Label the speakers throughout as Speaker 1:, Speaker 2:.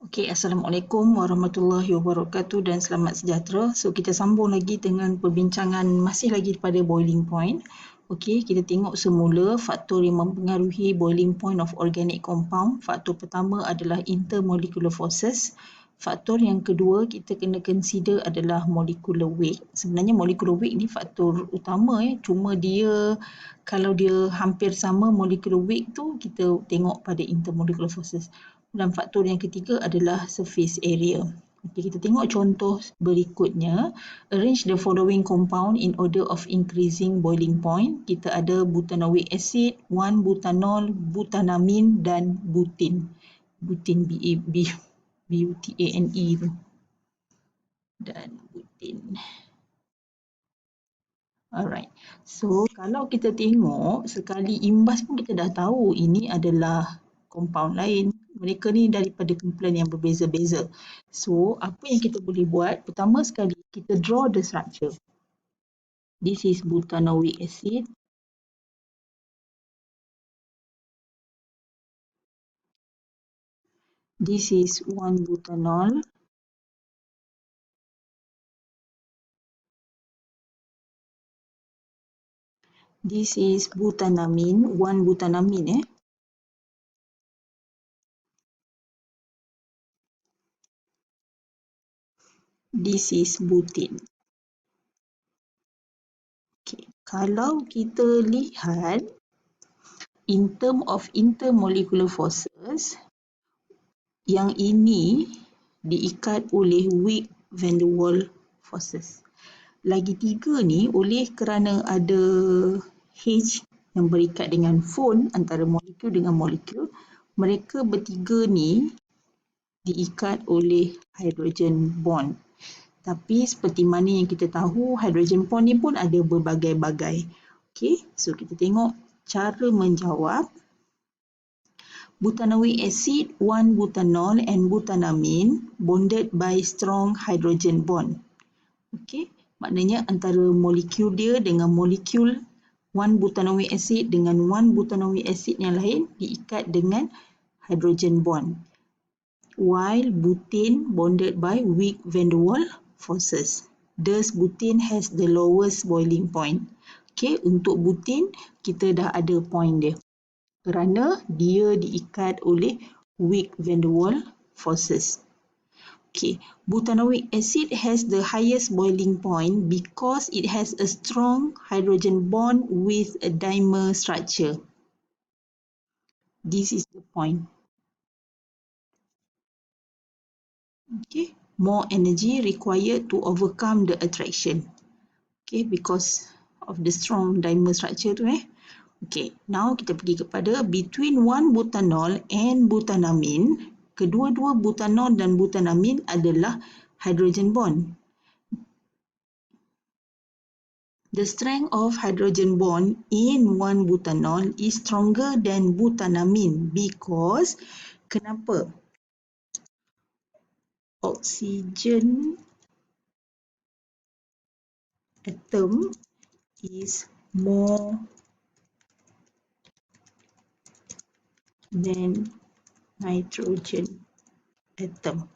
Speaker 1: Okey, Assalamualaikum warahmatullahi wabarakatuh dan selamat sejahtera. So, kita sambung lagi dengan perbincangan masih lagi pada boiling point. Okey, kita tengok semula faktor yang mempengaruhi boiling point of organic compound. Faktor pertama adalah intermolecular forces. Faktor yang kedua kita kena consider adalah molecular weight. Sebenarnya molecular weight ni faktor utama cuma dia kalau dia hampir sama molecular weight tu kita tengok pada intermolecular forces. Dan faktor yang ketiga adalah surface area. Okey, kita tengok contoh berikutnya. Arrange the following compound in order of increasing boiling point. Kita ada butanoic acid, 1-butanol, butanamin dan butin. Butin B-U-T-A-N-E tu. Dan butin. Alright. So, kalau kita tengok sekali imbas pun kita dah tahu ini adalah compound lain. Mereka ni daripada kumpulan yang berbeza-beza. So, apa yang kita boleh buat? Pertama sekali, kita draw the structure. This is butanoic acid. This is 1-butanol. This is butanamin, 1-butanamin. This is butin. Okay. Kalau kita lihat in term of intermolecular forces, yang ini diikat oleh weak van der Waals forces. Lagi tiga ni oleh kerana ada H yang berikat dengan bond antara molekul dengan molekul, mereka bertiga ni diikat oleh hydrogen bond. Tapi seperti mana yang kita tahu, hydrogen bond ni pun ada berbagai-bagai. Okay, so kita tengok cara menjawab. Butanoic acid, 1-butanol and butanamin bonded by strong hydrogen bond. Okay, maknanya antara molekul dia dengan molekul 1-butanoic acid dengan 1-butanoic acid yang lain diikat dengan hydrogen bond. While butane bonded by weak van der Waals forces. Thus, butane has the lowest boiling point. Okay, untuk butane kita dah ada point dia. Kerana dia diikat oleh weak van der Waals forces. Okay, butanoic acid has the highest boiling point because it has a strong hydrogen bond with a dimer structure. This is the point. Okay, more energy required to overcome the attraction. Okay, because of the strong dimer structure tu Okay, now kita pergi kepada between 1-butanol and butanamin. Kedua-dua butanol dan butanamin adalah hydrogen bond. The strength of hydrogen bond in 1-butanol is stronger than butanamin because kenapa? Oxygen atom is more than nitrogen atom.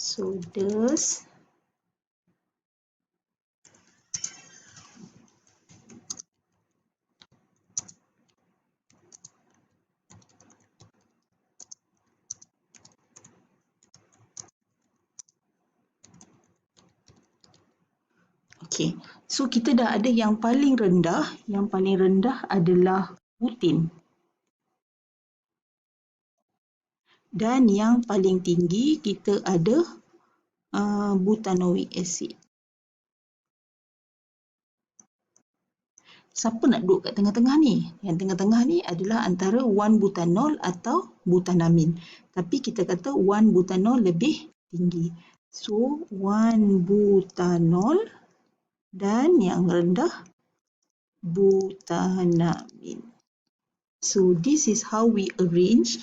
Speaker 1: So thus okay, so kita dah ada yang paling rendah. Yang paling rendah adalah butin. Dan yang paling tinggi kita ada butanoic acid. Siapa nak duduk kat tengah-tengah ni? Yang tengah-tengah ni adalah antara 1-butanol atau butanamin. Tapi kita kata 1-butanol lebih tinggi. So 1-butanol dan yang rendah butanamin. So this is how we arrange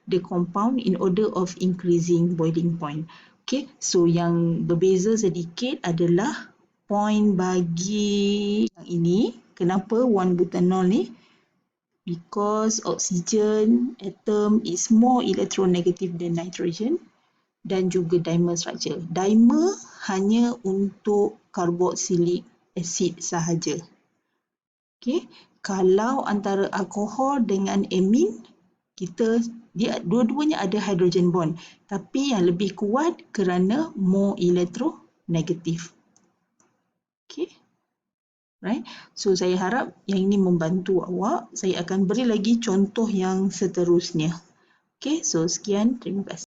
Speaker 1: the compound in order of increasing boiling point. Okay, so yang berbeza sedikit adalah point bagi yang ini. Kenapa 1-butanol ni because oxygen atom is more electronegative than nitrogen, dan juga dimer structure. Dimer hanya untuk carboxylic acid sahaja. Okay. Kalau antara alkohol dengan amin, dia dua-duanya ada hydrogen bond, tapi yang lebih kuat kerana more electronegative. Okay. Right. So saya harap yang ini membantu awak. Saya akan beri lagi contoh yang seterusnya. Okay. So sekian. Terima kasih.